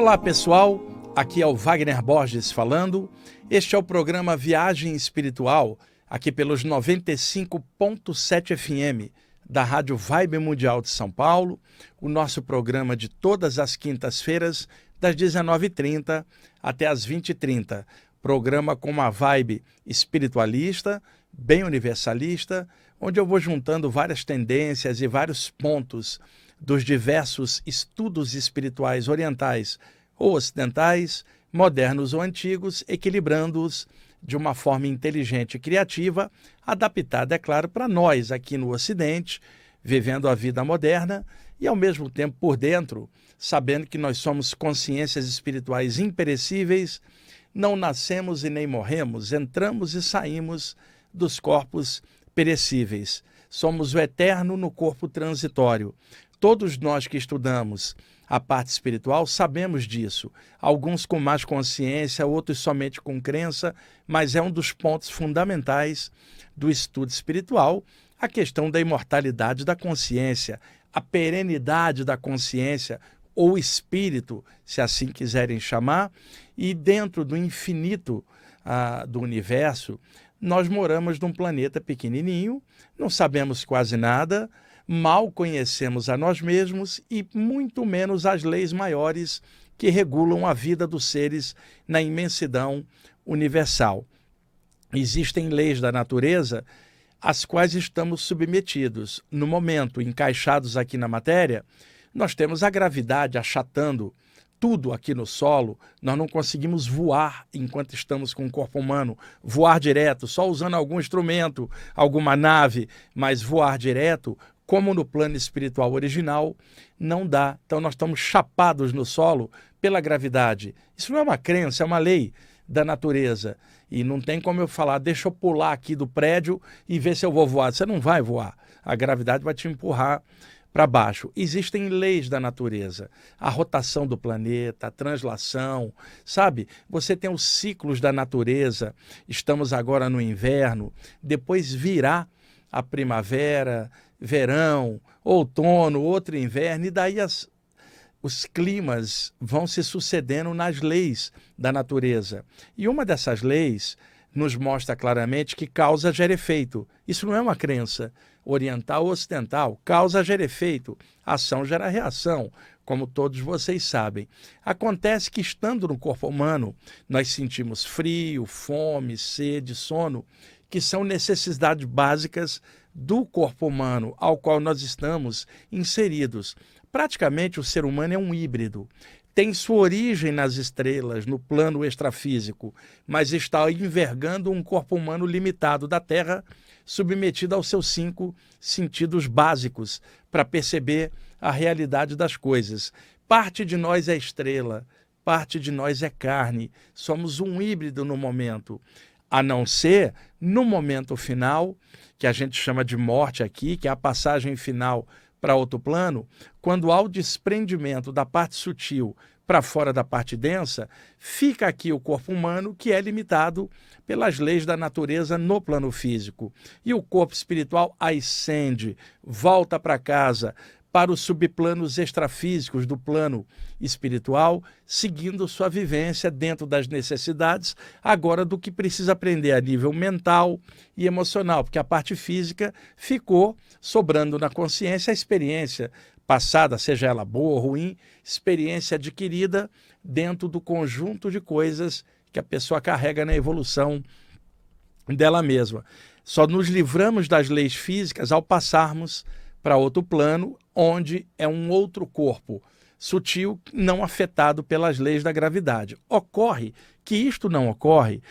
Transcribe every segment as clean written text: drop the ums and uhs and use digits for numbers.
Olá pessoal, aqui é o Wagner Borges falando. Este é o programa Viagem Espiritual, aqui pelos 95.7 FM da Rádio Vibe Mundial de São Paulo, o nosso programa de todas as quintas-feiras, das 19h30 até as 20h30. Programa com uma vibe espiritualista, bem universalista, onde eu vou juntando várias tendências e vários pontos dos diversos estudos espirituais orientais ou ocidentais, modernos ou antigos, equilibrando-os de uma forma inteligente e criativa, adaptada, é claro, para nós aqui no Ocidente, vivendo a vida moderna e, ao mesmo tempo, por dentro, sabendo que nós somos consciências espirituais imperecíveis, não nascemos e nem morremos, entramos e saímos dos corpos perecíveis. Somos o eterno no corpo transitório. Todos nós que estudamos a parte espiritual sabemos disso. Alguns com mais consciência, outros somente com crença, mas é um dos pontos fundamentais do estudo espiritual, a questão da imortalidade da consciência, a perenidade da consciência, ou espírito, se assim quiserem chamar, e dentro do infinito do universo, nós moramos num planeta pequenininho, não sabemos quase nada, mal conhecemos a nós mesmos e muito menos as leis maiores que regulam a vida dos seres na imensidão universal. Existem leis da natureza às quais estamos submetidos. No momento, encaixados aqui na matéria, nós temos a gravidade achatando tudo aqui no solo, nós não conseguimos voar enquanto estamos com o corpo humano, voar direto, só usando algum instrumento, alguma nave, mas voar direto, como no plano espiritual original, não dá. Então nós estamos chapados no solo pela gravidade. Isso não é uma crença, é uma lei da natureza. E não tem como eu falar, deixa eu pular aqui do prédio e ver se eu vou voar. Você não vai voar. A gravidade vai te empurrar para baixo. Existem leis da natureza, a rotação do planeta, a translação, sabe? Você tem os ciclos da natureza, estamos agora no inverno, depois virá a primavera, verão, outono, outro inverno, e daí os climas vão se sucedendo nas leis da natureza. E uma dessas leis nos mostra claramente que causa gera efeito. Isso não é uma crença oriental ou ocidental. Causa gera efeito, ação gera reação, como todos vocês sabem. Acontece que, estando no corpo humano, nós sentimos frio, fome, sede, sono, que são necessidades básicas do corpo humano, ao qual nós estamos inseridos. Praticamente, o ser humano é um híbrido. Tem sua origem nas estrelas, no plano extrafísico, mas está envergando um corpo humano limitado da Terra, submetido aos seus 5 sentidos básicos para perceber a realidade das coisas. Parte de nós é estrela, parte de nós é carne. Somos um híbrido no momento, a não ser no momento final, que a gente chama de morte aqui, que é a passagem final para outro plano, quando há o desprendimento da parte sutil para fora da parte densa, fica aqui o corpo humano, que é limitado pelas leis da natureza no plano físico. E o corpo espiritual ascende, volta para casa, para os subplanos extrafísicos do plano espiritual, seguindo sua vivência dentro das necessidades, agora do que precisa aprender a nível mental e emocional, porque a parte física ficou sobrando na consciência a experiência passada, seja ela boa ou ruim, experiência adquirida dentro do conjunto de coisas que a pessoa carrega na evolução dela mesma. Só nos livramos das leis físicas ao passarmos para outro plano, onde é um outro corpo sutil, não afetado pelas leis da gravidade. Ocorre que isto não ocorre,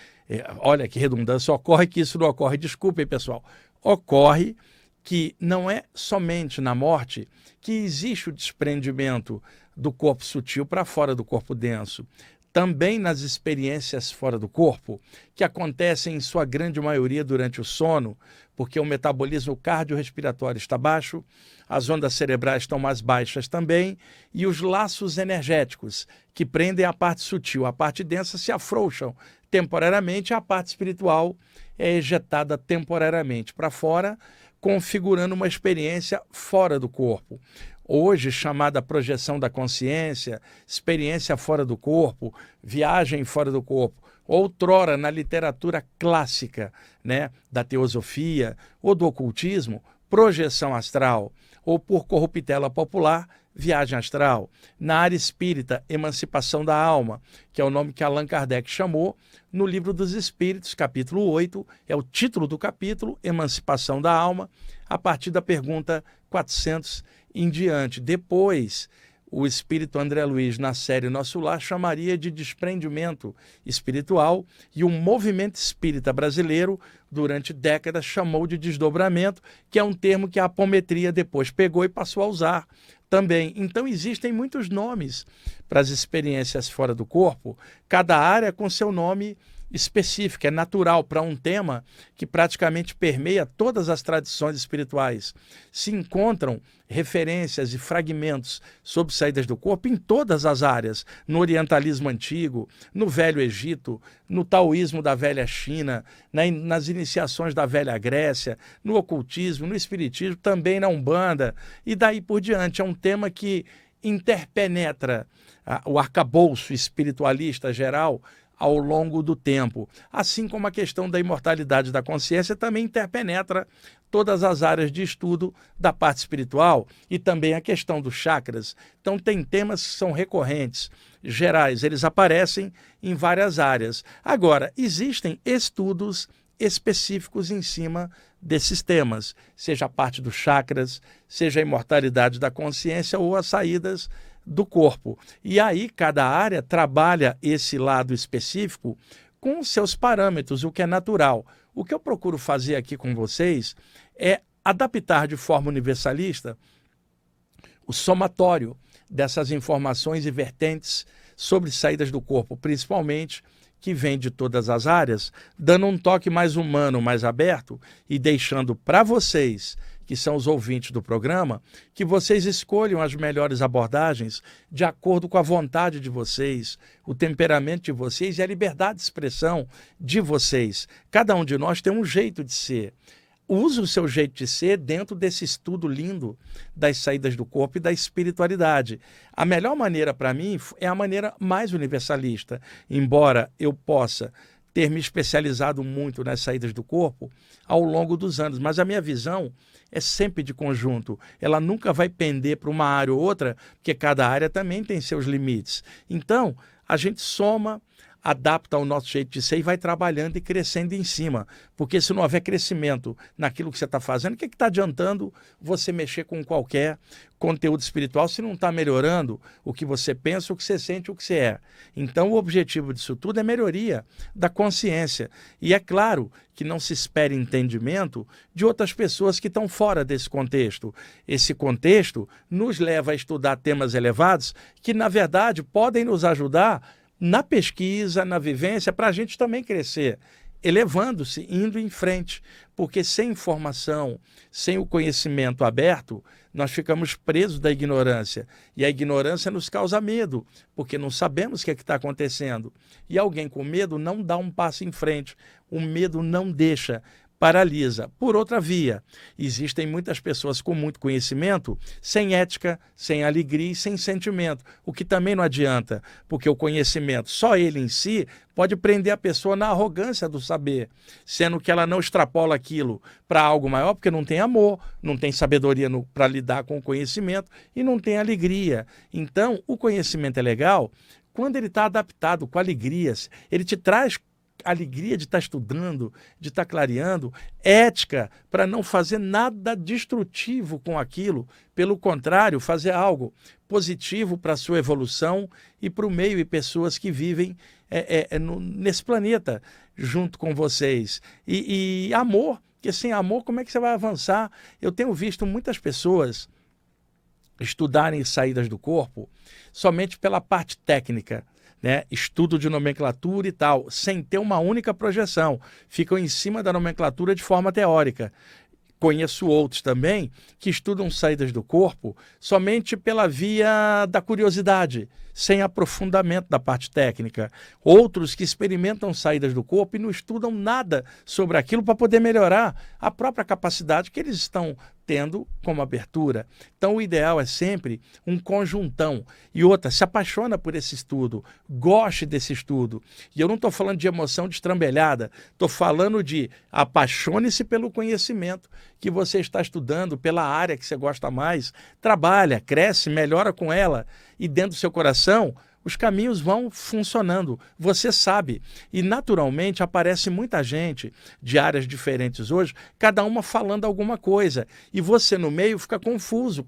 olha que redundância, ocorre que isso não ocorre, desculpem pessoal, ocorre que não é somente na morte que existe o desprendimento do corpo sutil para fora do corpo denso. Também nas experiências fora do corpo, que acontecem em sua grande maioria durante o sono, porque o metabolismo cardiorrespiratório está baixo, as ondas cerebrais estão mais baixas também, e os laços energéticos que prendem a parte sutil, a parte densa, se afrouxam temporariamente, a parte espiritual é ejetada temporariamente para fora, configurando uma experiência fora do corpo. hoje chamada projeção da consciência, experiência fora do corpo, viagem fora do corpo. Outrora, na literatura clássica, né, da teosofia ou do ocultismo, projeção astral, ou por corruptela popular, viagem astral. Na área espírita, emancipação da alma, que é o nome que Allan Kardec chamou no Livro dos Espíritos, capítulo 8, é o título do capítulo, Emancipação da Alma, a partir da pergunta 400 em diante. Depois, o espírito André Luiz, na série Nosso Lar, chamaria de desprendimento espiritual, e o movimento espírita brasileiro, durante décadas, chamou de desdobramento, que é um termo que a apometria depois pegou e passou a usar também. Então existem muitos nomes para as experiências fora do corpo, cada área com seu nome específico, é natural para um tema que praticamente permeia todas as tradições espirituais. Se encontram referências e fragmentos sobre saídas do corpo em todas as áreas, no orientalismo antigo, no Velho Egito, no taoísmo da Velha China, nas iniciações da Velha Grécia, no ocultismo, no espiritismo, também na Umbanda, e daí por diante. É um tema que interpenetra o arcabouço espiritualista geral ao longo do tempo, assim como a questão da imortalidade da consciência também interpenetra todas as áreas de estudo da parte espiritual, e também a questão dos chakras. Então tem temas que são recorrentes, gerais, eles aparecem em várias áreas. Agora, existem estudos específicos em cima desses temas, seja a parte dos chakras, seja a imortalidade da consciência ou as saídas do corpo. E aí cada área trabalha esse lado específico com seus parâmetros, o que é natural. O que eu procuro fazer aqui com vocês é adaptar de forma universalista o somatório dessas informações e vertentes sobre saídas do corpo, principalmente, que vem de todas as áreas, dando um toque mais humano, mais aberto, e deixando para vocês, que são os ouvintes do programa, que vocês escolham as melhores abordagens de acordo com a vontade de vocês, o temperamento de vocês e a liberdade de expressão de vocês. Cada um de nós tem um jeito de ser. Use o seu jeito de ser dentro desse estudo lindo das saídas do corpo e da espiritualidade. A melhor maneira para mim é a maneira mais universalista, embora eu possa ter me especializado muito nas saídas do corpo ao longo dos anos, mas a minha visão é sempre de conjunto. Ela nunca vai pender para uma área ou outra, porque cada área também tem seus limites. Então, a gente soma, adapta ao nosso jeito de ser e vai trabalhando e crescendo em cima. Porque se não houver crescimento naquilo que você está fazendo, o que está adiantando você mexer com qualquer conteúdo espiritual se não está melhorando o que você pensa, o que você sente, o que você é? Então, o objetivo disso tudo é melhoria da consciência. E é claro que não se espere entendimento de outras pessoas que estão fora desse contexto. Esse contexto nos leva a estudar temas elevados que, na verdade, podem nos ajudar na pesquisa, na vivência, para a gente também crescer, elevando-se, indo em frente, porque sem informação, sem o conhecimento aberto, nós ficamos presos da ignorância, e a ignorância nos causa medo, porque não sabemos o que é que está acontecendo, e alguém com medo não dá um passo em frente, o medo não deixa, paralisa. Por outra via, existem muitas pessoas com muito conhecimento, sem ética, sem alegria e sem sentimento, o que também não adianta, porque o conhecimento, só ele em si, pode prender a pessoa na arrogância do saber, sendo que ela não extrapola aquilo para algo maior, porque não tem amor, não tem sabedoria para lidar com o conhecimento e não tem alegria. Então, o conhecimento é legal quando ele está adaptado com alegrias, ele te traz alegria de estar estudando, de estar clareando, ética para não fazer nada destrutivo com aquilo, pelo contrário, fazer algo positivo para a sua evolução e para o meio e pessoas que vivem nesse planeta junto com vocês. E amor, porque sem amor como é que você vai avançar? Eu tenho visto muitas pessoas estudarem saídas do corpo somente pela parte técnica, né? Estudo de nomenclatura e tal, sem ter uma única projeção. Ficam em cima da nomenclatura de forma teórica. Conheço outros também que estudam saídas do corpo somente pela via da curiosidade, sem aprofundamento da parte técnica. Outros que experimentam saídas do corpo e não estudam nada sobre aquilo para poder melhorar a própria capacidade que eles estão tendo como abertura. Então, o ideal é sempre um conjuntão. E outra, se apaixona por esse estudo, goste desse estudo. E eu não estou falando de emoção destrambelhada, estou falando de apaixone-se pelo conhecimento que você está estudando, pela área que você gosta mais, trabalha, cresce, melhora com ela, e dentro do seu coração os caminhos vão funcionando, você sabe. E naturalmente aparece muita gente de áreas diferentes hoje, cada uma falando alguma coisa. E você no meio fica confusa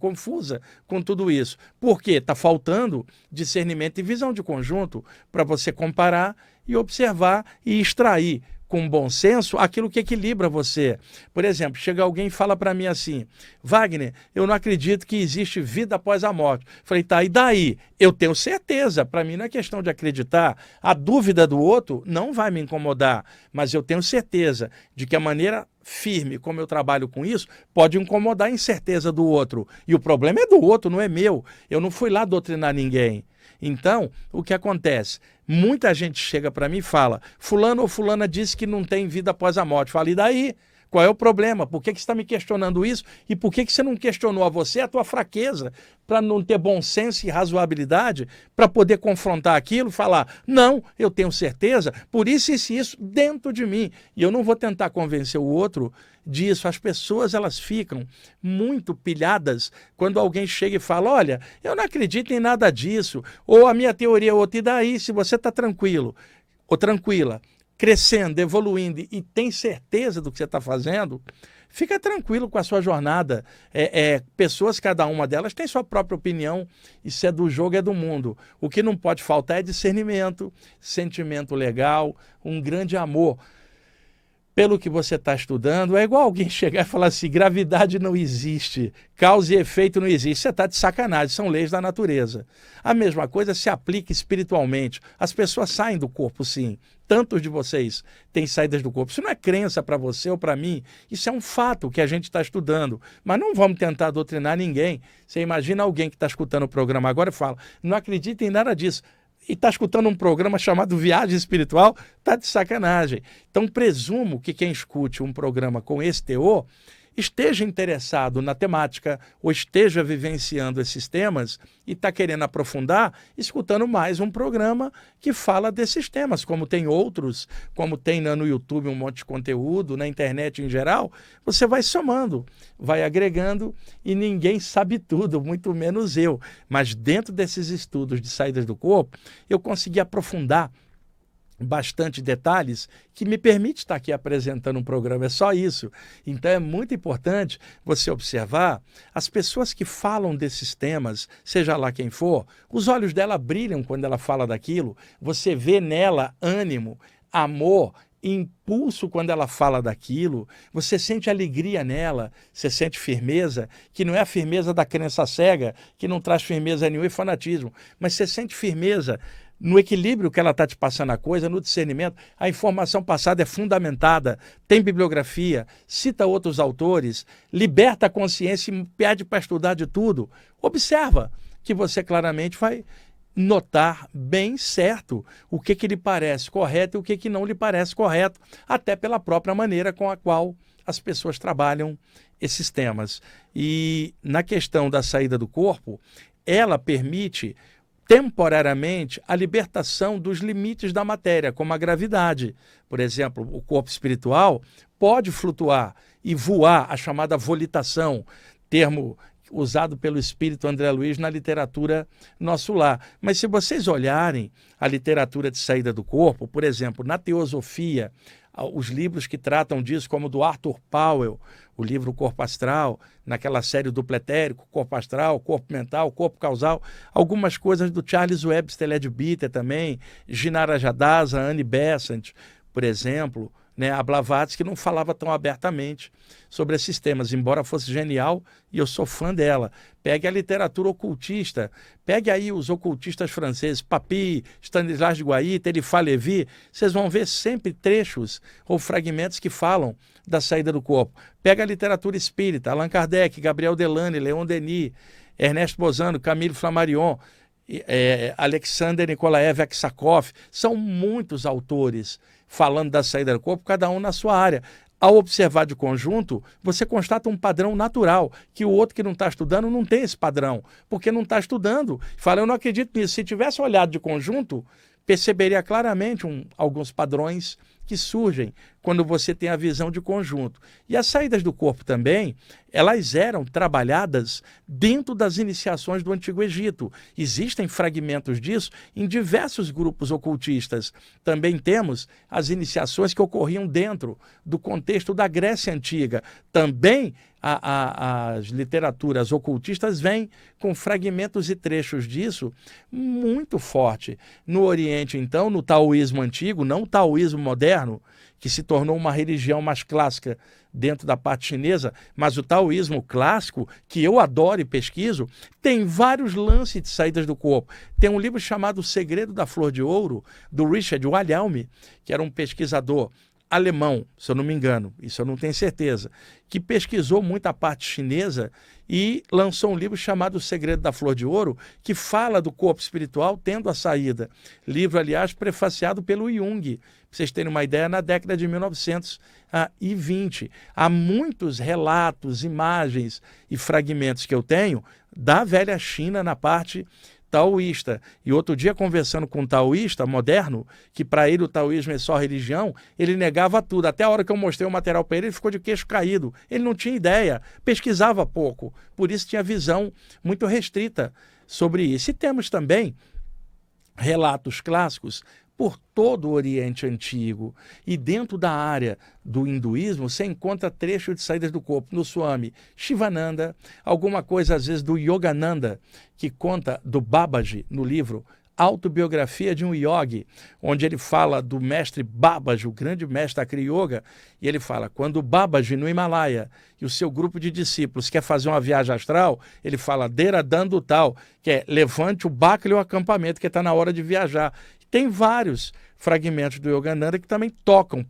com tudo isso. Por quê? Está faltando discernimento e visão de conjunto para você comparar e observar e extrair com bom senso aquilo que equilibra você. Por exemplo, chega alguém e fala para mim assim: Wagner, eu não acredito que existe vida após a morte. Falei, tá, e daí? Eu tenho certeza, para mim não é questão de acreditar. A dúvida do outro não vai me incomodar, mas eu tenho certeza de que a maneira firme como eu trabalho com isso pode incomodar a incerteza do outro. E o problema é do outro, não é meu. Eu não fui lá doutrinar ninguém. Então, o que acontece? Muita gente chega para mim e fala: fulano ou fulana disse que não tem vida após a morte. Fala, e daí? Qual é o problema? Por que você está me questionando isso? E por que você não questionou a você, a tua fraqueza, para não ter bom senso e razoabilidade, para poder confrontar aquilo, falar, não, eu tenho certeza, por isso e isso dentro de mim. E eu não vou tentar convencer o outro disso. As pessoas, elas ficam muito pilhadas quando alguém chega e fala, olha, eu não acredito em nada disso, ou a minha teoria é outra. E daí, se você está tranquilo ou tranquila, crescendo, evoluindo e tem certeza do que você está fazendo, fica tranquilo com a sua jornada. Pessoas, cada uma delas tem sua própria opinião, isso é do jogo, é do mundo. O que não pode faltar é discernimento, sentimento legal, um grande amor pelo que você está estudando. É igual alguém chegar e falar assim, gravidade não existe, causa e efeito não existe. Você está de sacanagem, são leis da natureza. A mesma coisa se aplica espiritualmente. As pessoas saem do corpo, sim. Tantos de vocês têm saídas do corpo. Isso não é crença para você ou para mim. Isso é um fato que a gente está estudando. Mas não vamos tentar doutrinar ninguém. Você imagina alguém que está escutando o programa agora e fala, não acredita em nada disso, e está escutando um programa chamado Viagem Espiritual, está de sacanagem. Então, presumo que quem escute um programa com esse teor esteja interessado na temática ou esteja vivenciando esses temas e está querendo aprofundar, escutando mais um programa que fala desses temas, como tem outros, como tem no YouTube um monte de conteúdo, na internet em geral, você vai somando, vai agregando e ninguém sabe tudo, muito menos eu. Mas dentro desses estudos de saídas do corpo, eu consegui aprofundar bastante detalhes que me permite estar aqui apresentando um programa, é só isso. Então é muito importante você observar as pessoas que falam desses temas, seja lá quem for, os olhos dela brilham quando ela fala daquilo, você vê nela ânimo, amor, impulso quando ela fala daquilo, você sente alegria nela, você sente firmeza, que não é a firmeza da crença cega, que não traz firmeza nenhuma e fanatismo, mas você sente firmeza no equilíbrio que ela está te passando a coisa, no discernimento. A informação passada é fundamentada, tem bibliografia, cita outros autores, liberta a consciência e pede para estudar de tudo. Observa que você claramente vai notar bem certo o que lhe parece correto e o que não lhe parece correto, até pela própria maneira com a qual as pessoas trabalham esses temas. E na questão da saída do corpo, ela permite temporariamente a libertação dos limites da matéria, como a gravidade. Por exemplo, o corpo espiritual pode flutuar e voar, a chamada volitação, termo usado pelo espírito André Luiz na literatura Nosso Lar. Mas se vocês olharem a literatura de saída do corpo, por exemplo, na Teosofia, os livros que tratam disso, como do Arthur Powell, o livro Corpo Astral, naquela série duplo etérico, Corpo Astral, Corpo Mental, Corpo Causal, algumas coisas do Charles Webster Leadbeater também, Ginara Jadasa, Annie Besant, por exemplo, né, a Blavatsky não falava tão abertamente sobre esses temas, embora fosse genial, e eu sou fã dela. Pegue a literatura ocultista, pegue aí os ocultistas franceses, Papy, Stanislas de Guaita, Eliphas Lévy, vocês vão ver sempre trechos ou fragmentos que falam da saída do corpo. Pega a literatura espírita, Allan Kardec, Gabriel Delany, Leon Denis, Ernesto Bozano, Camille Flammarion, Alexander Nikolaev Aksakov, são muitos autores falando da saída do corpo, cada um na sua área. Ao observar de conjunto, você constata um padrão natural, que o outro que não está estudando não tem esse padrão, porque não está estudando. Fala, eu não acredito nisso. Se tivesse olhado de conjunto, perceberia claramente alguns padrões que surgem quando você tem a visão de conjunto. E as saídas do corpo também, elas eram trabalhadas dentro das iniciações do Antigo Egito. Existem fragmentos disso em diversos grupos ocultistas. Também temos as iniciações que ocorriam dentro do contexto da Grécia Antiga. Também as literaturas ocultistas vêm com fragmentos e trechos disso muito forte. No Oriente, então, no taoísmo antigo, não o taoísmo moderno, que se tornou uma religião mais clássica dentro da parte chinesa, mas o taoísmo clássico, que eu adoro e pesquiso, tem vários lances de saídas do corpo. Tem um livro chamado O Segredo da Flor de Ouro, do Richard Wilhelm, que era um pesquisador alemão, se eu não me engano, isso eu não tenho certeza, que pesquisou muito a parte chinesa e lançou um livro chamado O Segredo da Flor de Ouro, que fala do corpo espiritual tendo a saída. Livro, aliás, prefaciado pelo Jung, para vocês terem uma ideia, na década de 1920. Há muitos relatos, imagens e fragmentos que eu tenho da velha China na parte taoísta. E outro dia, conversando com um taoísta moderno, que para ele o taoísmo é só religião, ele negava tudo. Até a hora que eu mostrei o material para ele ficou de queixo caído. Ele não tinha ideia, pesquisava pouco. Por isso tinha visão muito restrita sobre isso. E temos também relatos clássicos por todo o Oriente Antigo. E dentro da área do hinduísmo, você encontra trechos de saídas do corpo no Swami Shivananda, alguma coisa às vezes do Yogananda, que conta do Babaji no livro Autobiografia de um Yogi, onde ele fala do mestre Babaji, o grande mestre da Kriya Yoga, e ele fala, quando o Babaji no Himalaia e o seu grupo de discípulos quer fazer uma viagem astral, ele fala, dando tal, que é levante o bacle ou acampamento, que está na hora de viajar. Tem vários fragmentos do Yogananda que também tocam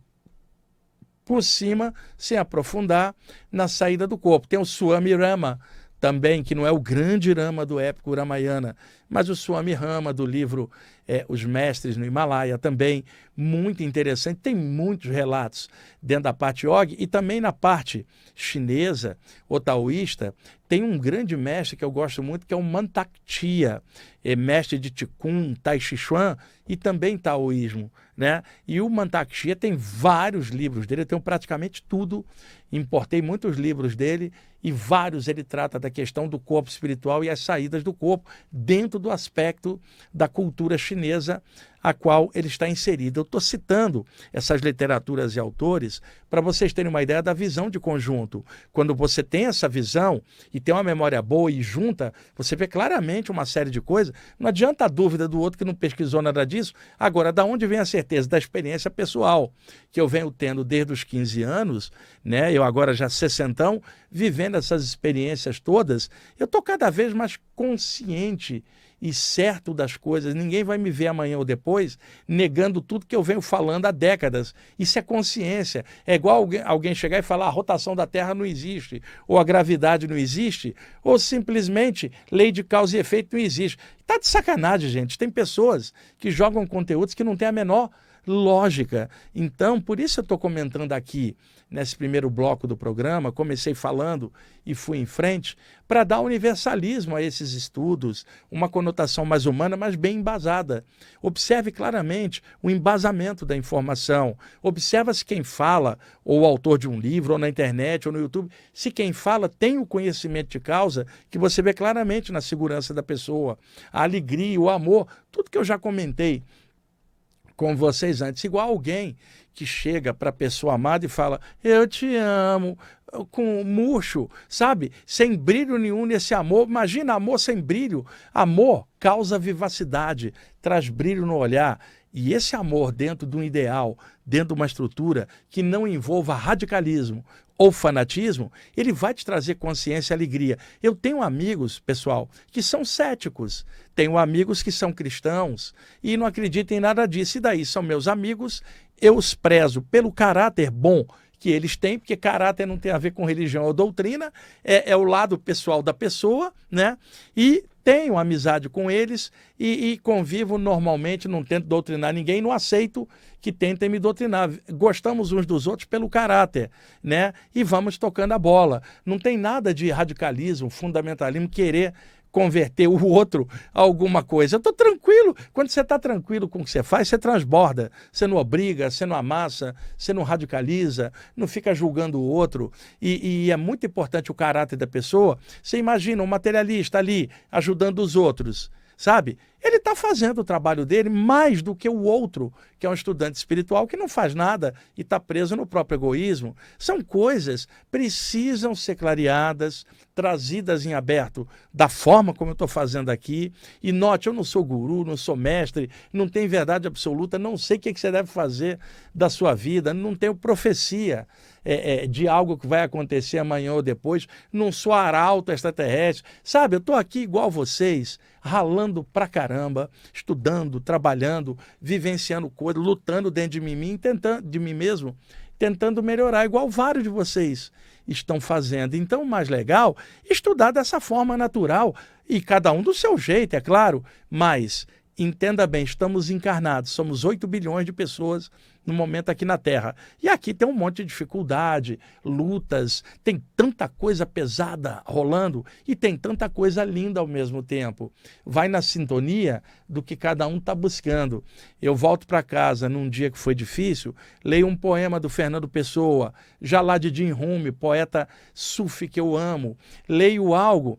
por cima, sem aprofundar, na saída do corpo. Tem o Swami Rama também, que não é o grande Rama do épico Ramayana, mas o Swami Rama do livro Os Mestres no Himalaia, também muito interessante. Tem muitos relatos dentro da parte yogi e também na parte chinesa ou taoísta. Tem um grande mestre que eu gosto muito, que é o Mantak-chia, mestre de Qigong, Tai Chi Chuan e também taoísmo, né? E o Mantak-chia tem vários livros dele, eu tenho praticamente tudo, importei muitos livros dele e vários ele trata da questão do corpo espiritual e as saídas do corpo dentro do aspecto da cultura chinesa a qual ele está inserido. Eu estou citando essas literaturas e autores para vocês terem uma ideia da visão de conjunto. Quando você tem essa visão e tem uma memória boa e junta, você vê claramente uma série de coisas. Não adianta a dúvida do outro que não pesquisou nada disso. Agora, da onde vem a certeza? Da experiência pessoal, que eu venho tendo desde os 15 anos, né? Eu agora já 60, vivendo essas experiências todas, eu estou cada vez mais consciente e certo das coisas. Ninguém vai me ver amanhã ou depois negando tudo que eu venho falando há décadas. Isso é consciência. É igual alguém chegar e falar a rotação da Terra não existe, ou a gravidade não existe, ou simplesmente lei de causa e efeito não existe. Tá de sacanagem, gente. Tem pessoas que jogam conteúdos que não têm a menor lógica. Então, por isso eu estou comentando aqui, nesse primeiro bloco do programa, comecei falando e fui em frente, para dar universalismo a esses estudos, uma conotação mais humana, mas bem embasada. Observe claramente o embasamento da informação. Observa se quem fala, ou o autor de um livro, ou na internet, ou no YouTube, se quem fala tem o conhecimento de causa, que você vê claramente na segurança da pessoa, a alegria, o amor, tudo que eu já comentei com vocês antes, igual alguém que chega para a pessoa amada e fala, eu te amo, com murcho, sabe? Sem brilho nenhum nesse amor. Imagina amor sem brilho. Amor causa vivacidade, traz brilho no olhar. E esse amor dentro de um ideal, dentro de uma estrutura que não envolva radicalismo ou fanatismo, ele vai te trazer consciência e alegria. Eu tenho amigos, pessoal, que são céticos. Tenho amigos que são cristãos e não acreditam em nada disso. E daí são meus amigos, eu os prezo pelo caráter bom que eles têm, porque caráter não tem a ver com religião ou doutrina, é o lado pessoal da pessoa, né? E tenho amizade com eles e convivo normalmente, não tento doutrinar ninguém, não aceito que tentem me doutrinar. Gostamos uns dos outros pelo caráter, né? E vamos tocando a bola. Não tem nada de radicalismo, fundamentalismo, querer converter o outro a alguma coisa. Eu estou tranquilo. Quando você está tranquilo com o que você faz, você transborda. Você não obriga, você não amassa, você não radicaliza, não fica julgando o outro. E é muito importante o caráter da pessoa. Você imagina um materialista ali ajudando os outros, sabe? Ele está fazendo o trabalho dele mais do que o outro, que é um estudante espiritual que não faz nada e está preso no próprio egoísmo. São coisas que precisam ser clareadas, trazidas em aberto da forma como eu estou fazendo aqui. E note, eu não sou guru, não sou mestre, não tenho verdade absoluta, não sei o que você deve fazer da sua vida, não tenho profecia de algo que vai acontecer amanhã ou depois, não sou arauto extraterrestre. Sabe, eu estou aqui igual vocês, ralando pra caramba, estudando, trabalhando, vivenciando coisas, lutando dentro de mim, tentando melhorar, igual vários de vocês estão fazendo. Então, o mais legal é estudar dessa forma natural, e cada um do seu jeito, é claro, mas entenda bem, estamos encarnados, somos 8 bilhões de pessoas no momento aqui na Terra. E aqui tem um monte de dificuldade, lutas, tem tanta coisa pesada rolando e tem tanta coisa linda ao mesmo tempo. Vai na sintonia do que cada um está buscando. Eu volto para casa num dia que foi difícil, leio um poema do Fernando Pessoa, Jalal-ad-Din Rumi, poeta sufi que eu amo. Leio algo,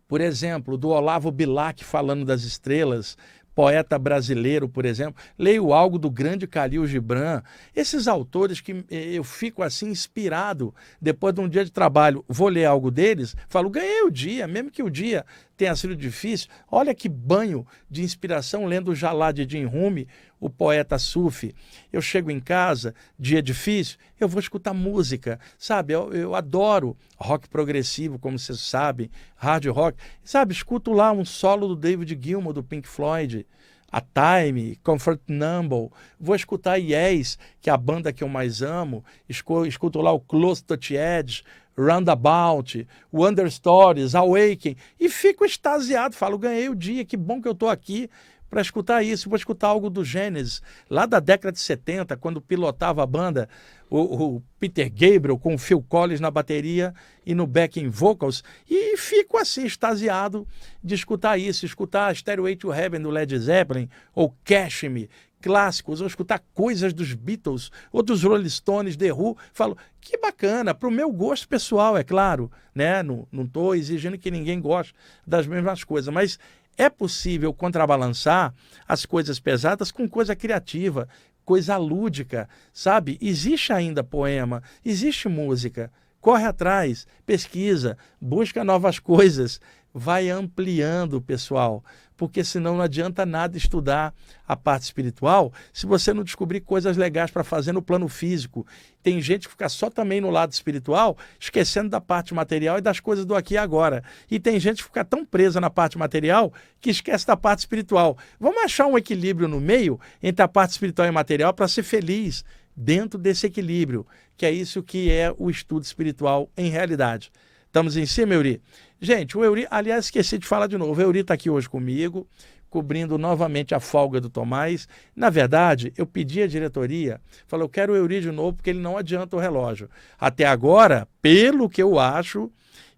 por exemplo, do Olavo Bilac falando das estrelas, poeta brasileiro, por exemplo. Leio algo do grande Khalil Gibran. Esses autores que eu fico assim inspirado depois de um dia de trabalho. Vou ler algo deles, falo, ganhei o dia, mesmo que o dia tenha sido difícil. Olha que banho de inspiração lendo o Jalal-ad-Din Rumi, o poeta sufi. Eu chego em casa, dia difícil, eu vou escutar música, sabe? Eu adoro rock progressivo, como vocês sabem, hard rock. Sabe, escuto lá um solo do David Gilmour, do Pink Floyd, a Time, Comfortable. Vou escutar Yes, que é a banda que eu mais amo. Escuto lá o Close to the Edge, Roundabout, Wonder Stories, Awaken, e fico extasiado, falo, ganhei o dia, que bom que eu estou aqui para escutar isso. Vou escutar algo do Genesis, lá da década de 70, quando pilotava a banda, o Peter Gabriel com o Phil Collins na bateria e no backing vocals, e fico assim extasiado de escutar isso, escutar Stairway to Heaven do Led Zeppelin, ou Cash Me, clássicos, ou escutar coisas dos Beatles, ou dos Rolling Stones, The Who, falo, que bacana, para o meu gosto pessoal, é claro, né? Não estou exigindo que ninguém goste das mesmas coisas, mas é possível contrabalançar as coisas pesadas com coisa criativa, coisa lúdica, sabe? Existe ainda poema, existe música, corre atrás, pesquisa, busca novas coisas, vai ampliando, pessoal, porque senão não adianta nada estudar a parte espiritual se você não descobrir coisas legais para fazer no plano físico. Tem gente que fica só também no lado espiritual, esquecendo da parte material e das coisas do aqui e agora. E tem gente que fica tão presa na parte material que esquece da parte espiritual. Vamos achar um equilíbrio no meio entre a parte espiritual e material para ser feliz dentro desse equilíbrio, que é isso que é o estudo espiritual em realidade. Estamos em cima, Euri? Gente, o Euri, aliás, esqueci de falar de novo, o Euri está aqui hoje comigo, cobrindo novamente a folga do Tomás. Na verdade, eu pedi à diretoria, falei, eu quero o Euri de novo, porque ele não adianta o relógio. Até agora, pelo que eu acho,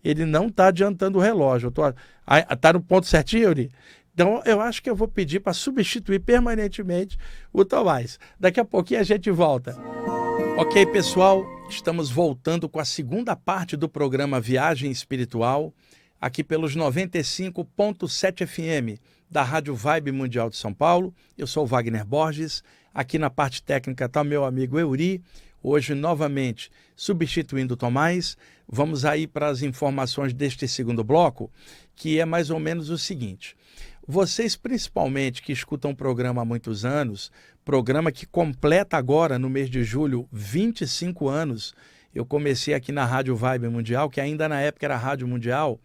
ele não está adiantando o relógio. Está no ponto certinho, Euri? Então, eu acho que eu vou pedir para substituir permanentemente o Tomás. Daqui a pouquinho a gente volta. Ok, pessoal, estamos voltando com a segunda parte do programa Viagem Espiritual, aqui pelos 95.7 FM da Rádio Vibe Mundial de São Paulo. Eu sou o Wagner Borges, aqui na parte técnica está o meu amigo Euri, hoje novamente substituindo o Tomás. Vamos aí para as informações deste segundo bloco, que é mais ou menos o seguinte. Vocês, principalmente, que escutam o programa há muitos anos, programa que completa agora, no mês de julho, 25 anos. Eu comecei aqui na Rádio Vibe Mundial, que ainda na época era Rádio Mundial,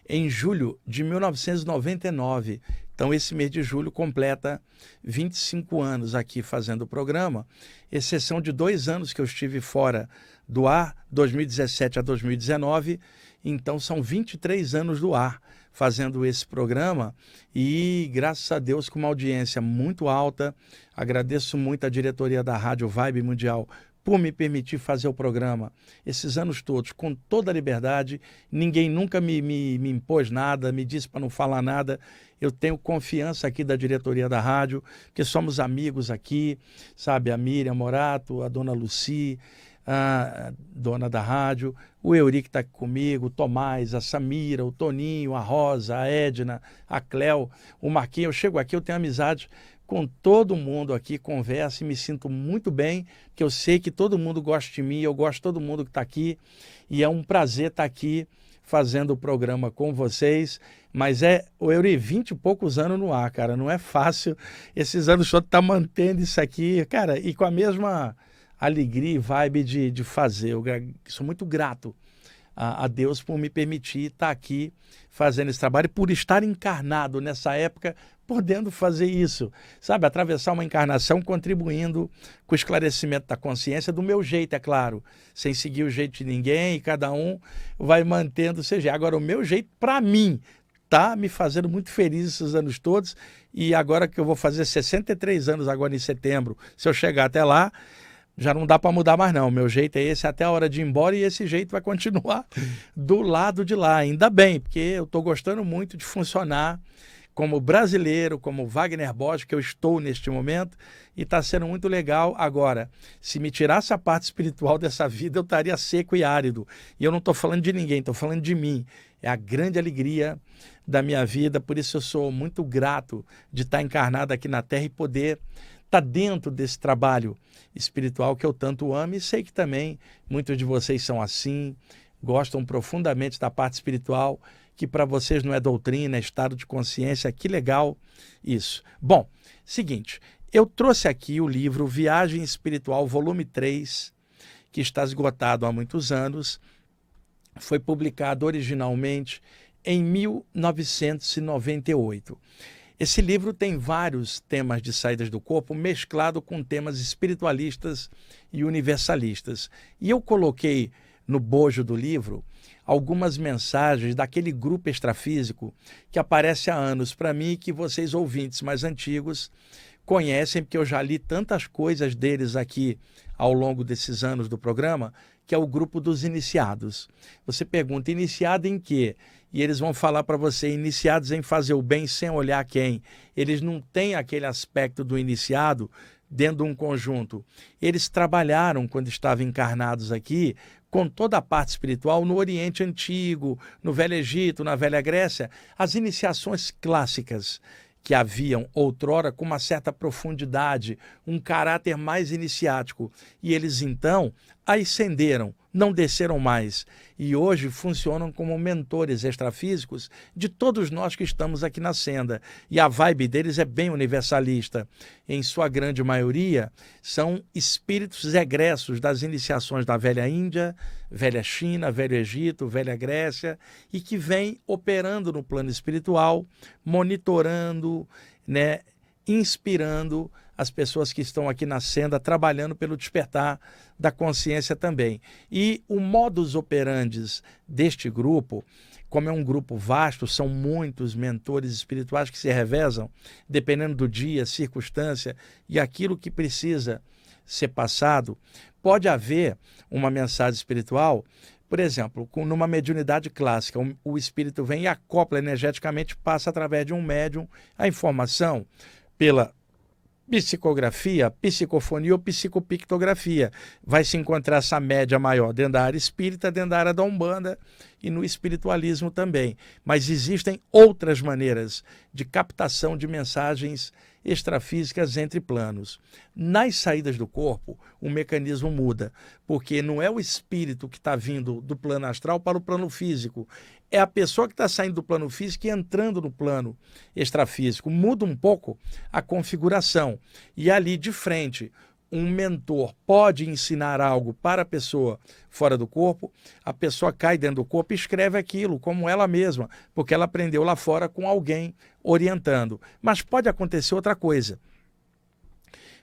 em julho de 1999. Então, esse mês de julho completa 25 anos aqui fazendo o programa, exceção de 2 anos que eu estive fora do ar, 2017 a 2019, então são 23 anos do ar, fazendo esse programa e, graças a Deus, com uma audiência muito alta. Agradeço muito a diretoria da Rádio Vibe Mundial por me permitir fazer o programa esses anos todos, com toda a liberdade. Ninguém nunca me impôs nada, me disse para não falar nada. Eu tenho confiança aqui da diretoria da rádio, porque somos amigos aqui, sabe? A Miriam Morato, a dona Luci, a dona da rádio, o Eurico está aqui comigo, o Tomás, a Samira, o Toninho, a Rosa, a Edna, a Cléo, o Marquinhos. Eu chego aqui, eu tenho amizade com todo mundo aqui, converso e me sinto muito bem, porque eu sei que todo mundo gosta de mim, eu gosto de todo mundo que está aqui, e é um prazer estar aqui fazendo o programa com vocês. Mas o Euri, 20 e poucos anos no ar, cara, não é fácil esses anos todos estar mantendo isso aqui, cara, e com a mesma alegria e vibe de fazer. Eu sou muito grato a Deus por me permitir estar aqui fazendo esse trabalho e por estar encarnado nessa época, podendo fazer isso, sabe? Atravessar uma encarnação contribuindo com o esclarecimento da consciência do meu jeito, é claro, sem seguir o jeito de ninguém, e cada um vai mantendo o seu jeito. Agora, o meu jeito, para mim, tá me fazendo muito feliz esses anos todos, e agora que eu vou fazer 63 anos agora em setembro, se eu chegar até lá, já não dá para mudar mais não. Meu jeito é esse até a hora de ir embora, e esse jeito vai continuar do lado de lá. Ainda bem, porque eu estou gostando muito de funcionar como brasileiro, como Wagner Borges, que eu estou neste momento, e está sendo muito legal. Agora, se me tirasse a parte espiritual dessa vida, eu estaria seco e árido. E eu não estou falando de ninguém, estou falando de mim. É a grande alegria da minha vida, por isso eu sou muito grato de estar encarnado aqui na Terra e poder estar dentro desse trabalho espiritual que eu tanto amo, e sei que também muitos de vocês são assim, gostam profundamente da parte espiritual, que para vocês não é doutrina, é estado de consciência. Que legal isso. Bom, seguinte, eu trouxe aqui o livro Viagem Espiritual, volume 3, que está esgotado há muitos anos. Foi publicado originalmente em 1998. Esse livro tem vários temas de saídas do corpo, mesclado com temas espiritualistas e universalistas. E eu coloquei no bojo do livro algumas mensagens daquele grupo extrafísico que aparece há anos para mim, e que vocês, ouvintes mais antigos, conhecem, porque eu já li tantas coisas deles aqui ao longo desses anos do programa, que é o grupo dos iniciados. Você pergunta, iniciado em quê? E eles vão falar para você, iniciados em fazer o bem sem olhar quem. Eles não têm aquele aspecto do iniciado dentro de um conjunto. Eles trabalharam, quando estavam encarnados aqui, com toda a parte espiritual no Oriente Antigo, no Velho Egito, na Velha Grécia, as iniciações clássicas que haviam outrora com uma certa profundidade, um caráter mais iniciático. E eles então ascenderam, não desceram mais, e hoje funcionam como mentores extrafísicos de todos nós que estamos aqui na senda. E a vibe deles é bem universalista. Em sua grande maioria, são espíritos egressos das iniciações da Velha Índia, Velha China, Velho Egito, Velha Grécia, e que vêm operando no plano espiritual, monitorando, inspirando as pessoas que estão aqui na senda, trabalhando pelo despertar da consciência também. E o modus operandi deste grupo, como é um grupo vasto, são muitos mentores espirituais que se revezam, dependendo do dia, circunstância e aquilo que precisa ser passado. Pode haver uma mensagem espiritual, por exemplo, numa mediunidade clássica, o espírito vem e acopla energeticamente, passa através de um médium a informação pela psicografia, psicofonia ou psicopictografia. Vai se encontrar essa média maior dentro da área espírita, dentro da área da Umbanda e no espiritualismo também. Mas existem outras maneiras de captação de mensagens extrafísicas entre planos. Nas saídas do corpo, o mecanismo muda, porque não é o espírito que está vindo do plano astral para o plano físico, é a pessoa que está saindo do plano físico e entrando no plano extrafísico. Muda um pouco a configuração. E ali de frente, um mentor pode ensinar algo para a pessoa fora do corpo, a pessoa cai dentro do corpo e escreve aquilo como ela mesma, porque ela aprendeu lá fora com alguém orientando. Mas pode acontecer outra coisa.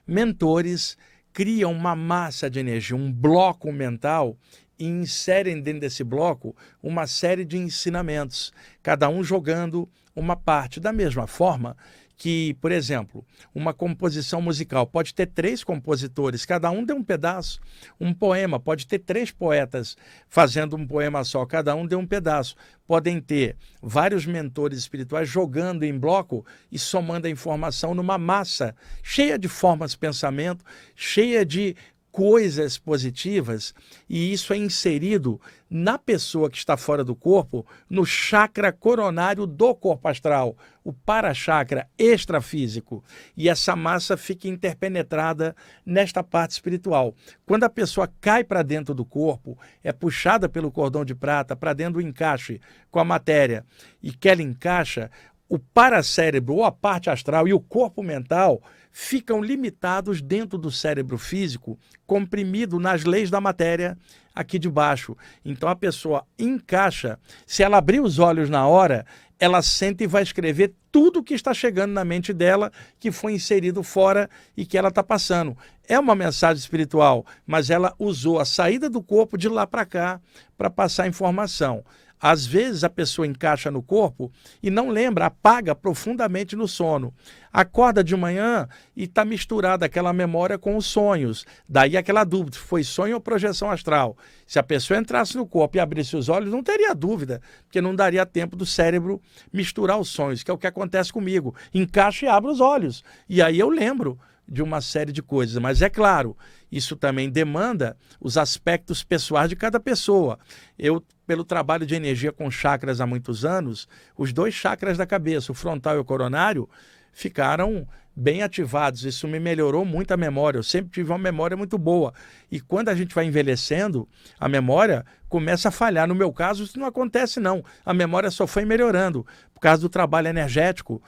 Mentores criam uma massa de energia, um bloco mental e inserem dentro desse bloco uma série de ensinamentos, cada um jogando uma parte. Da mesma forma que, por exemplo, uma composição musical pode ter 3 compositores, cada um deu um pedaço. Um poema pode ter 3 poetas fazendo um poema só, cada um deu um pedaço. Podem ter vários mentores espirituais jogando em bloco e somando a informação numa massa cheia de formas de pensamento, cheia de coisas positivas, e isso é inserido na pessoa que está fora do corpo, no chakra coronário do corpo astral, o para-chakra extrafísico, e essa massa fica interpenetrada nesta parte espiritual. Quando a pessoa cai para dentro do corpo, é puxada pelo cordão de prata para dentro do encaixe com a matéria, e que ela encaixa, o paracérebro, ou a parte astral, e o corpo mental ficam limitados dentro do cérebro físico, comprimido nas leis da matéria aqui de baixo. Então a pessoa encaixa, se ela abrir os olhos na hora, ela senta e vai escrever tudo o que está chegando na mente dela, que foi inserido fora e que ela está passando. É uma mensagem espiritual, mas ela usou a saída do corpo de lá para cá para passar informação. Às vezes a pessoa encaixa no corpo e não lembra, apaga profundamente no sono. Acorda de manhã e está misturada aquela memória com os sonhos. Daí aquela dúvida, foi sonho ou projeção astral? Se a pessoa entrasse no corpo e abrisse os olhos, não teria dúvida, porque não daria tempo do cérebro misturar os sonhos, que é o que acontece comigo. Encaixa e abre os olhos. E aí eu lembro de uma série de coisas. Mas é claro, isso também demanda os aspectos pessoais de cada pessoa. Eu, pelo trabalho de energia com chakras há muitos anos, os 2 chakras da cabeça, o frontal e o coronário, ficaram bem ativados. Isso me melhorou muito a memória. Eu sempre tive uma memória muito boa. E quando a gente vai envelhecendo, a memória começa a falhar. No meu caso, isso não acontece, não. A memória só foi melhorando por causa do trabalho energético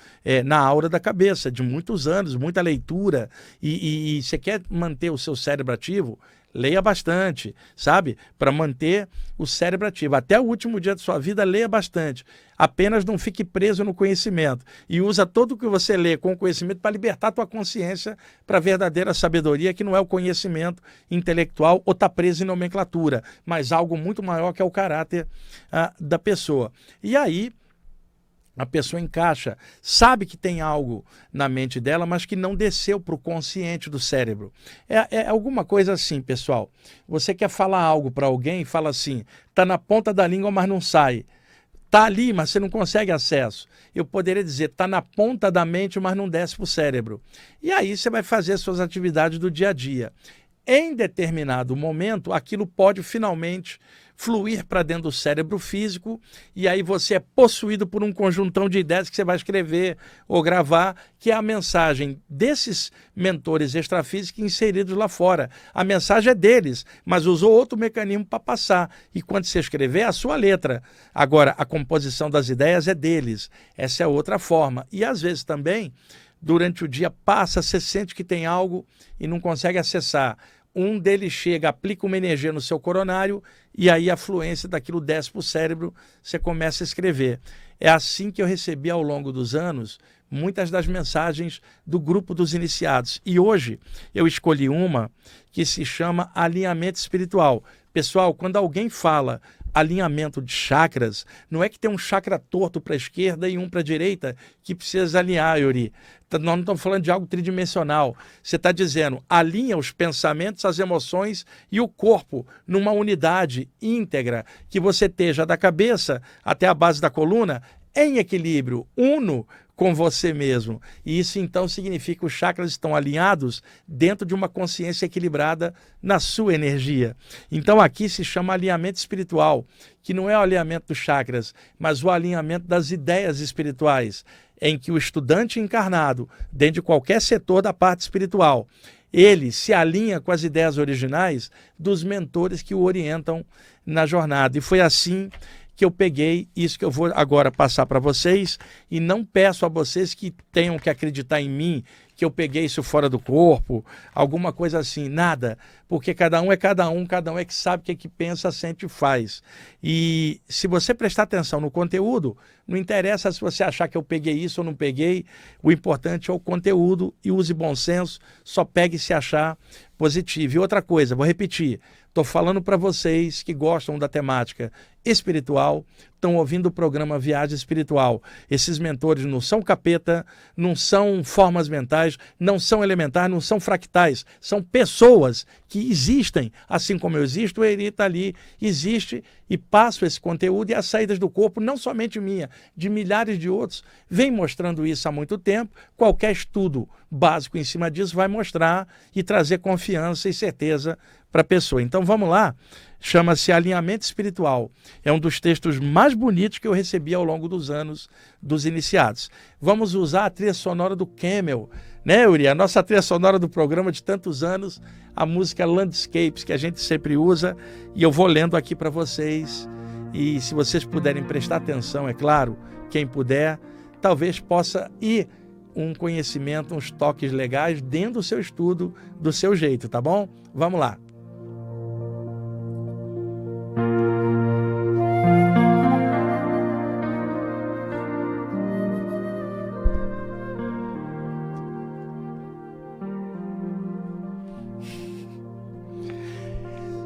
na aura da cabeça, de muitos anos, muita leitura. E você quer manter o seu cérebro ativo? Leia bastante, sabe? Para manter o cérebro ativo. Até o último dia da sua vida, leia bastante. Apenas não fique preso no conhecimento. E usa todo o que você lê com o conhecimento para libertar a tua consciência para a verdadeira sabedoria, que não é o conhecimento intelectual ou está preso em nomenclatura, mas algo muito maior que é o caráter da pessoa. E aí a pessoa encaixa, sabe que tem algo na mente dela, mas que não desceu para o consciente do cérebro. É alguma coisa assim, pessoal. Você quer falar algo para alguém e fala assim, está na ponta da língua, mas não sai. Está ali, mas você não consegue acesso. Eu poderia dizer, está na ponta da mente, mas não desce para o cérebro. E aí você vai fazer as suas atividades do dia a dia. Em determinado momento, aquilo pode finalmente fluir para dentro do cérebro físico e aí você é possuído por um conjuntão de ideias que você vai escrever ou gravar, que é a mensagem desses mentores extrafísicos inseridos lá fora. A mensagem é deles, mas usou outro mecanismo para passar. E quando você escrever, é a sua letra. Agora, a composição das ideias é deles. Essa é outra forma. E às vezes também, durante o dia, passa, você sente que tem algo e não consegue acessar. Um deles chega, aplica uma energia no seu coronário e aí a fluência daquilo desce para o cérebro, você começa a escrever. É assim que eu recebi ao longo dos anos muitas das mensagens do grupo dos iniciados. E hoje eu escolhi uma que se chama alinhamento espiritual. Pessoal, quando alguém fala alinhamento de chakras, não é que tem um chakra torto para a esquerda e um para a direita que precisa alinhar, Yuri. Nós não estamos falando de algo tridimensional. Você está dizendo, alinha os pensamentos, as emoções e o corpo numa unidade íntegra, que você esteja da cabeça até a base da coluna em equilíbrio, uno com você mesmo. E isso então significa que os chakras estão alinhados dentro de uma consciência equilibrada na sua energia. Então aqui se chama alinhamento espiritual, que não é o alinhamento dos chakras, mas o alinhamento das ideias espirituais, em que o estudante encarnado, dentro de qualquer setor da parte espiritual, ele se alinha com as ideias originais dos mentores que o orientam na jornada. E foi assim que eu peguei isso que eu vou agora passar para vocês, e não peço a vocês que tenham que acreditar em mim, que eu peguei isso fora do corpo, alguma coisa assim, nada, porque cada um é cada um é que sabe o que é que pensa, sente e faz. E se você prestar atenção no conteúdo, não interessa se você achar que eu peguei isso ou não peguei, o importante é o conteúdo, e use bom senso, só pegue se achar positivo. E outra coisa, vou repetir, Estou falando para vocês que gostam da temática espiritual, estão ouvindo o programa Viagem Espiritual. Esses mentores não são capeta, não são formas mentais, não são elementares, não são fractais. São pessoas que existem, assim como eu existo, o Eri está ali, existe, e passo esse conteúdo, e as saídas do corpo, não somente minha, de milhares de outros, vem mostrando isso há muito tempo. Qualquer estudo básico em cima disso vai mostrar e trazer confiança e certeza para a pessoa. Então vamos lá, chama-se Alinhamento Espiritual. É um dos textos mais bonitos que eu recebi ao longo dos anos dos iniciados. Vamos usar a trilha sonora do Camel, né, Uri? A nossa trilha sonora do programa de tantos anos, a música Landscapes, que a gente sempre usa, e eu vou lendo aqui para vocês. E se vocês puderem prestar atenção, é claro, quem puder, talvez possa ir um conhecimento, uns toques legais dentro do seu estudo, do seu jeito, tá bom? Vamos lá.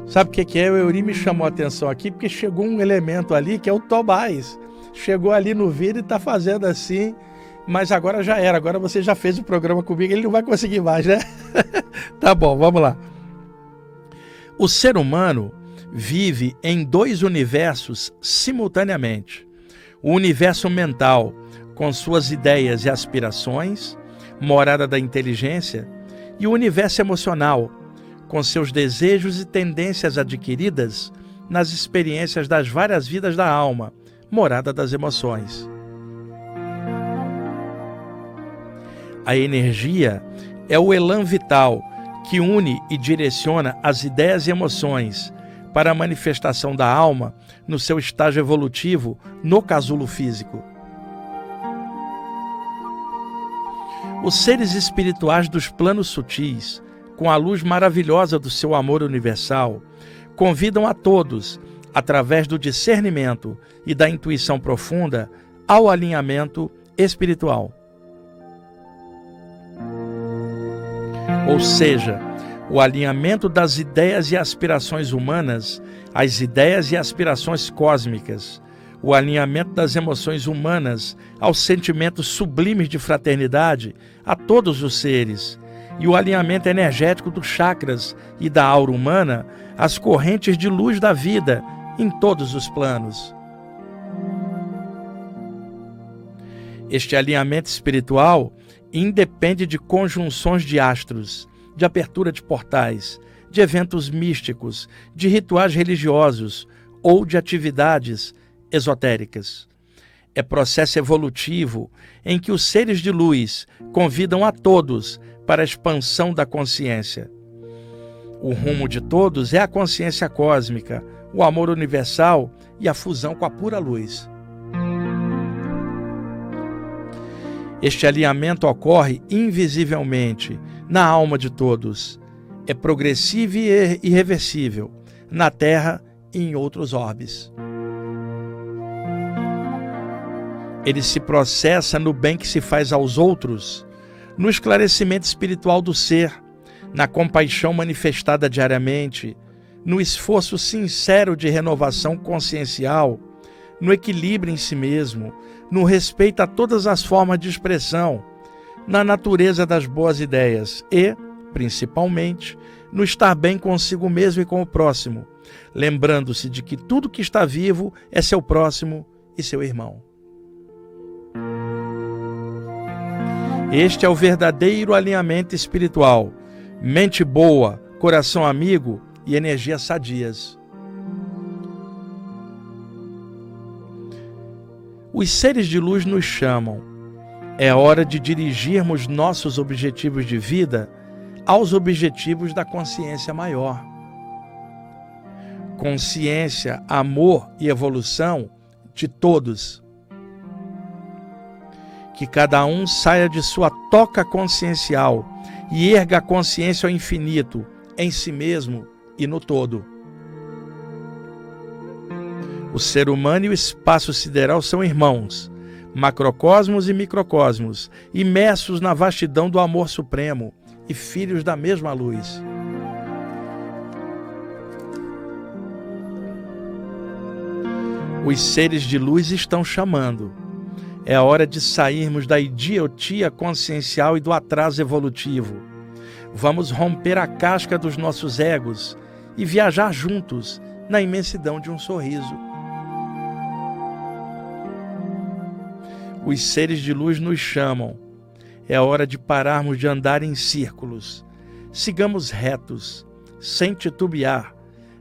Sabe o que é? O Euri me chamou a atenção aqui porque chegou um elemento ali que é o Tobás. Chegou ali no vídeo e está fazendo assim, mas agora já era. Agora você já fez o programa comigo, ele não vai conseguir mais, né? Tá bom, vamos lá. O ser humano vive em dois universos simultaneamente. O universo mental, com suas ideias e aspirações, morada da inteligência, e o universo emocional, com seus desejos e tendências adquiridas nas experiências das várias vidas da alma, morada das emoções. A energia é o elan vital que une e direciona as ideias e emoções para a manifestação da alma no seu estágio evolutivo no casulo físico. Os seres espirituais dos planos sutis, com a luz maravilhosa do seu amor universal, convidam a todos, através do discernimento e da intuição profunda, ao alinhamento espiritual. Ou seja, o alinhamento das ideias e aspirações humanas às ideias e aspirações cósmicas, o alinhamento das emoções humanas aos sentimentos sublimes de fraternidade a todos os seres, e o alinhamento energético dos chakras e da aura humana às correntes de luz da vida em todos os planos. Este alinhamento espiritual independe de conjunções de astros, de abertura de portais, de eventos místicos, de rituais religiosos ou de atividades esotéricas. É processo evolutivo em que os seres de luz convidam a todos para a expansão da consciência. O rumo de todos é a consciência cósmica, o amor universal e a fusão com a pura luz. Este alinhamento ocorre invisivelmente na alma de todos. É progressivo e irreversível, na Terra e em outros orbes. Ele se processa no bem que se faz aos outros, no esclarecimento espiritual do ser, na compaixão manifestada diariamente, no esforço sincero de renovação consciencial, no equilíbrio em si mesmo, no respeito a todas as formas de expressão, na natureza das boas ideias e, principalmente, no estar bem consigo mesmo e com o próximo, lembrando-se de que tudo que está vivo é seu próximo e seu irmão. Este é o verdadeiro alinhamento espiritual, mente boa, coração amigo e energias sadias. Os seres de luz nos chamam. É hora de dirigirmos nossos objetivos de vida aos objetivos da consciência maior. Consciência, amor e evolução de todos. Que cada um saia de sua toca consciencial e erga a consciência ao infinito, em si mesmo e no todo. O ser humano e o espaço sideral são irmãos, macrocosmos e microcosmos, imersos na vastidão do amor supremo e filhos da mesma luz. Os seres de luz estão chamando. É a hora de sairmos da idiotia consciencial e do atraso evolutivo. Vamos romper a casca dos nossos egos e viajar juntos na imensidão de um sorriso. Os seres de luz nos chamam. É a hora de pararmos de andar em círculos. Sigamos retos, sem titubear,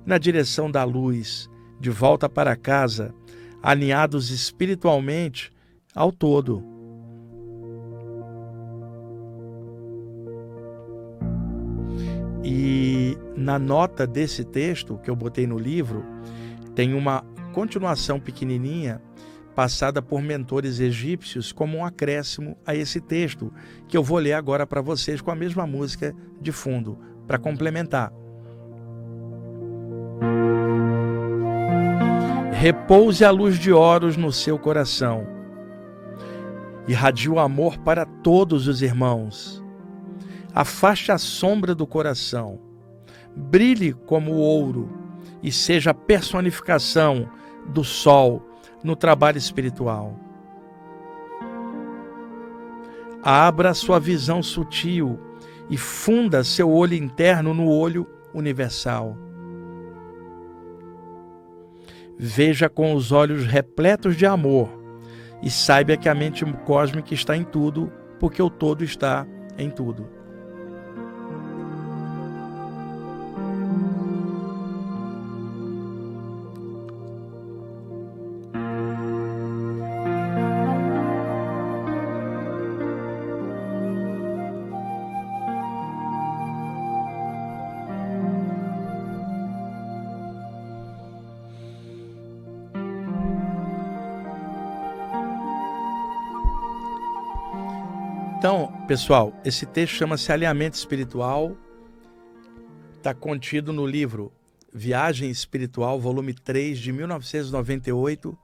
na direção da luz, de volta para casa, alinhados espiritualmente ao todo. E na nota desse texto que eu botei no livro, tem uma continuação pequenininha, passada por mentores egípcios como um acréscimo a esse texto, que eu vou ler agora para vocês com a mesma música de fundo, para complementar. Repouse a luz de Horus no seu coração. Irradie o amor para todos os irmãos. Afaste a sombra do coração. Brilhe como o ouro e seja a personificação do sol no trabalho espiritual. Abra sua visão sutil e funda seu olho interno no olho universal. Veja com os olhos repletos de amor e saiba que a mente cósmica está em tudo, porque o todo está em tudo. Então, pessoal, esse texto chama-se Alinhamento Espiritual, está contido no livro Viagem Espiritual, volume 3, de 1998,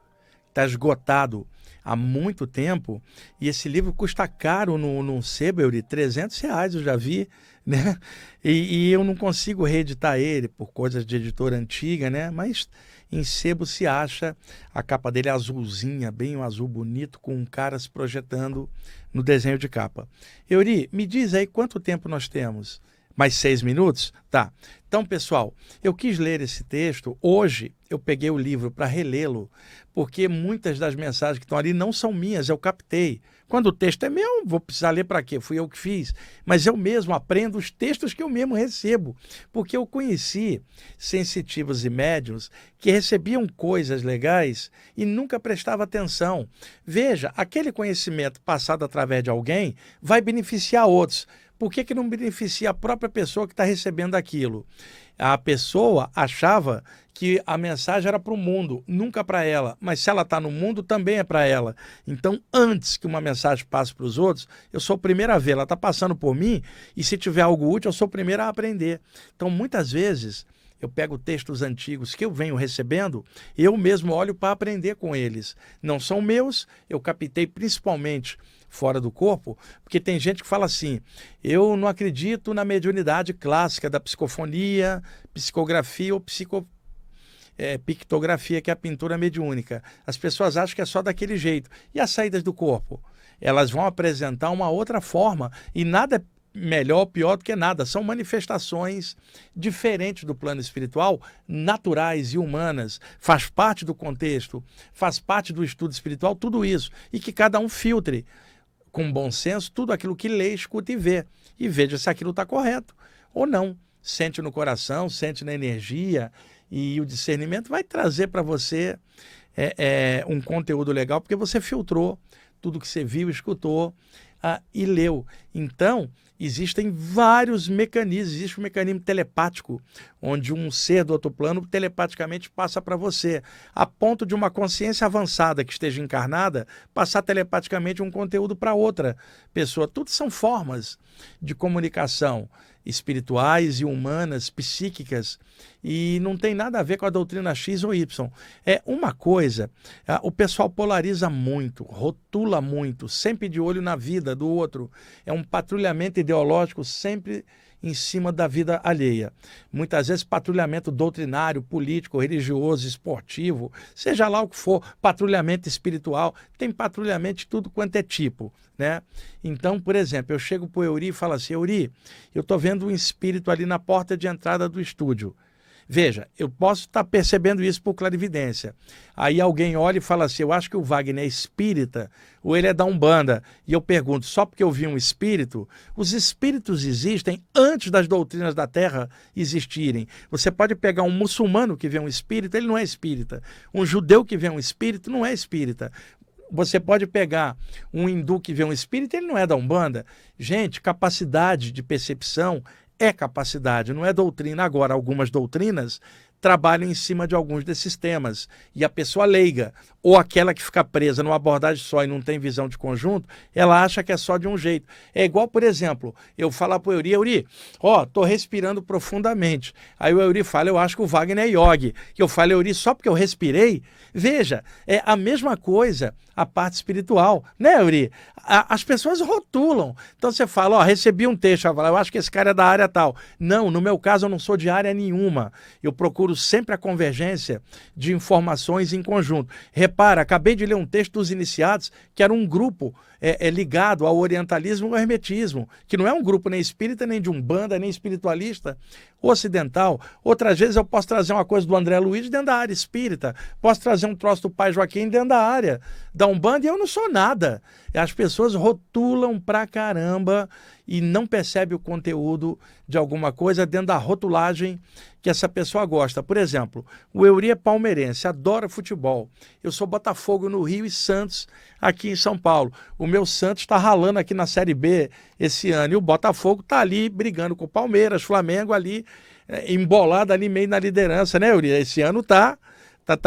está esgotado há muito tempo, e esse livro custa caro no Sebo, de R$300, eu já vi, né? E eu não consigo reeditar ele por coisas de editora antiga, né? Mas em sebo se acha, a capa dele é azulzinha, bem um azul bonito, com um cara se projetando no desenho de capa. Euri, me diz aí quanto tempo nós temos? Mais 6 minutos? Tá. Então, pessoal, eu quis ler esse texto. Hoje eu peguei o livro para relê-lo, porque muitas das mensagens que estão ali não são minhas, eu captei. Quando o texto é meu, vou precisar ler para quê? Fui eu que fiz. Mas eu mesmo aprendo os textos que eu mesmo recebo, porque eu conheci sensitivos e médiuns que recebiam coisas legais e nunca prestava atenção. Veja, aquele conhecimento passado através de alguém vai beneficiar outros. Por que não beneficia a própria pessoa que está recebendo aquilo? A pessoa achava que a mensagem era para o mundo, nunca para ela. Mas se ela está no mundo, também é para ela. Então, antes que uma mensagem passe para os outros, eu sou o primeiro a ver. Ela está passando por mim e se tiver algo útil, eu sou o primeiro a aprender. Então, muitas vezes, eu pego textos antigos que eu venho recebendo, eu mesmo olho para aprender com eles. Não são meus, eu captei principalmente fora do corpo, porque tem gente que fala assim, eu não acredito na mediunidade clássica da psicofonia, psicografia ou pictografia, que é a pintura mediúnica. As pessoas acham que é só daquele jeito. E as saídas do corpo? Elas vão apresentar uma outra forma e nada é melhor ou pior do que nada. São manifestações diferentes do plano espiritual, naturais e humanas. Faz parte do contexto, faz parte do estudo espiritual, tudo isso. E que cada um filtre com bom senso tudo aquilo que lê, escuta e vê. E veja se aquilo está correto ou não. Sente no coração, sente na energia, e o discernimento vai trazer para você um conteúdo legal, porque você filtrou tudo que você viu, escutou e leu. Então, existem vários mecanismos. Existe um mecanismo telepático, onde um ser do outro plano telepaticamente passa para você, a ponto de uma consciência avançada que esteja encarnada passar telepaticamente um conteúdo para outra pessoa. Tudo são formas de comunicação espirituais e humanas, psíquicas, e não tem nada a ver com a doutrina X ou Y. É uma coisa, o pessoal polariza muito, rotula muito, sempre de olho na vida do outro. É um patrulhamento ideológico sempre em cima da vida alheia. Muitas vezes patrulhamento doutrinário, político, religioso, esportivo, seja lá o que for, patrulhamento espiritual, tem patrulhamento de tudo quanto é tipo, né? Então, por exemplo, eu chego para o Euri e falo assim: Euri, eu estou vendo um espírito ali na porta de entrada do estúdio. Veja, eu posso estar percebendo isso por clarividência. Aí alguém olha e fala assim: eu acho que o Wagner é espírita ou ele é da Umbanda. E eu pergunto: só porque eu vi um espírito? Os espíritos existem antes das doutrinas da Terra existirem. Você pode pegar um muçulmano que vê um espírito, ele não é espírita. Um judeu que vê um espírito não é espírita. Você pode pegar um hindu que vê um espírito, ele não é da Umbanda. Gente, capacidade de percepção é capacidade, não é doutrina. Agora, algumas doutrinas trabalham em cima de alguns desses temas. E a pessoa leiga, ou aquela que fica presa numa abordagem só e não tem visão de conjunto, ela acha que é só de um jeito. É igual, por exemplo, eu falar para o Euri, tô respirando profundamente. Aí o Euri fala: eu acho que o Wagner é yogi. E eu falo: Euri, só porque eu respirei? Veja, é a mesma coisa a parte espiritual, né, Euri? As pessoas rotulam. Então você fala: recebi um texto, eu acho que esse cara é da área tal. Não, no meu caso eu não sou de área nenhuma. Eu procuro sempre a convergência de informações em conjunto. Repara, acabei de ler um texto dos iniciados, que era um grupo ligado ao orientalismo e ao hermetismo, que não é um grupo nem espírita, nem de umbanda, nem espiritualista ocidental. Outras vezes eu posso trazer uma coisa do André Luiz dentro da área espírita, posso trazer um troço do Pai Joaquim dentro da área da Umbanda, e eu não sou nada. As pessoas rotulam pra caramba e não percebem o conteúdo de alguma coisa dentro da rotulagem que essa pessoa gosta. Por exemplo, o Euri é palmeirense, adora futebol. Eu sou Botafogo no Rio e Santos aqui em São Paulo. O meu Santos está ralando aqui na Série B esse ano, e o Botafogo está ali brigando com o Palmeiras, Flamengo ali, embolado ali meio na liderança, né, Euri? Esse ano tá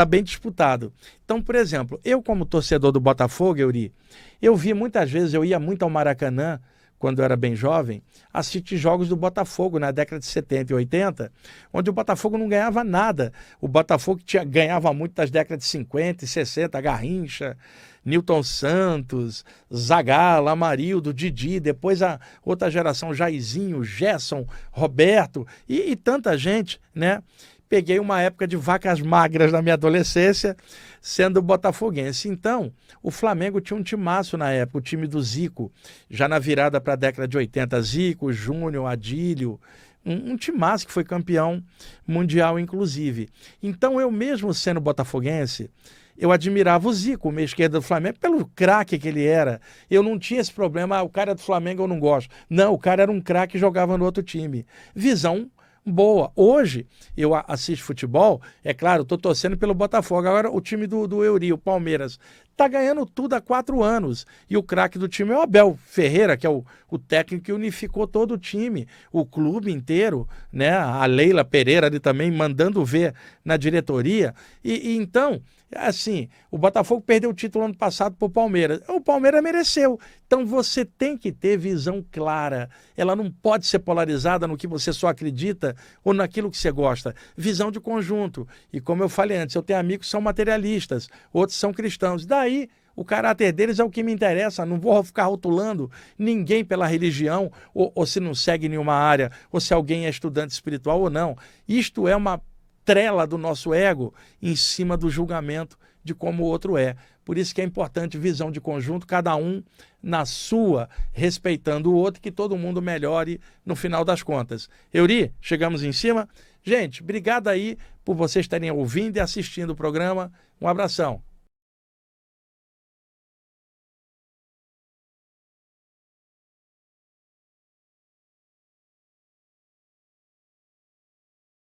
bem disputado. Então, por exemplo, eu como torcedor do Botafogo, Euri, eu vi muitas vezes, eu ia muito ao Maracanã, quando eu era bem jovem, assistir jogos do Botafogo na década de 70 e 80, onde o Botafogo não ganhava nada. O Botafogo ganhava muito nas décadas de 50 e 60, Garrincha, Nilton Santos, Zagallo, Amarildo, Didi, depois a outra geração, Jairzinho, Gerson, Roberto e tanta gente, né? Peguei uma época de vacas magras na minha adolescência, sendo botafoguense. Então, o Flamengo tinha um timaço na época, o time do Zico, já na virada para a década de 80, Zico, Júnior, Adílio, um timaço que foi campeão mundial, inclusive. Então, eu mesmo sendo botafoguense, eu admirava o Zico, o meia esquerda do Flamengo, pelo craque que ele era. Eu não tinha esse problema: o cara é do Flamengo eu não gosto. Não, o cara era um craque e jogava no outro time. Visão boa. Hoje eu assisto futebol, é claro, estou torcendo pelo Botafogo. Agora o time do Euri, o Palmeiras, está ganhando tudo há 4 anos. E o craque do time é o Abel Ferreira, que é o técnico que unificou todo o time, o clube inteiro, né? A Leila Pereira ali também mandando ver na diretoria. E então, assim, o Botafogo perdeu o título ano passado para o Palmeiras. O Palmeiras mereceu. Então você tem que ter visão clara. Ela não pode ser polarizada no que você só acredita ou naquilo que você gosta. Visão de conjunto. E como eu falei antes, eu tenho amigos que são materialistas, outros são cristãos. Daí, o caráter deles é o que me interessa. Não vou ficar rotulando ninguém pela religião, ou se não segue nenhuma área, ou se alguém é estudante espiritual ou não. Isto é uma trela do nosso ego em cima do julgamento de como o outro é. Por isso que é importante visão de conjunto, cada um na sua, respeitando o outro, que todo mundo melhore no final das contas. Euri, chegamos em cima? Gente, obrigado aí por vocês estarem ouvindo e assistindo o programa. Um abração.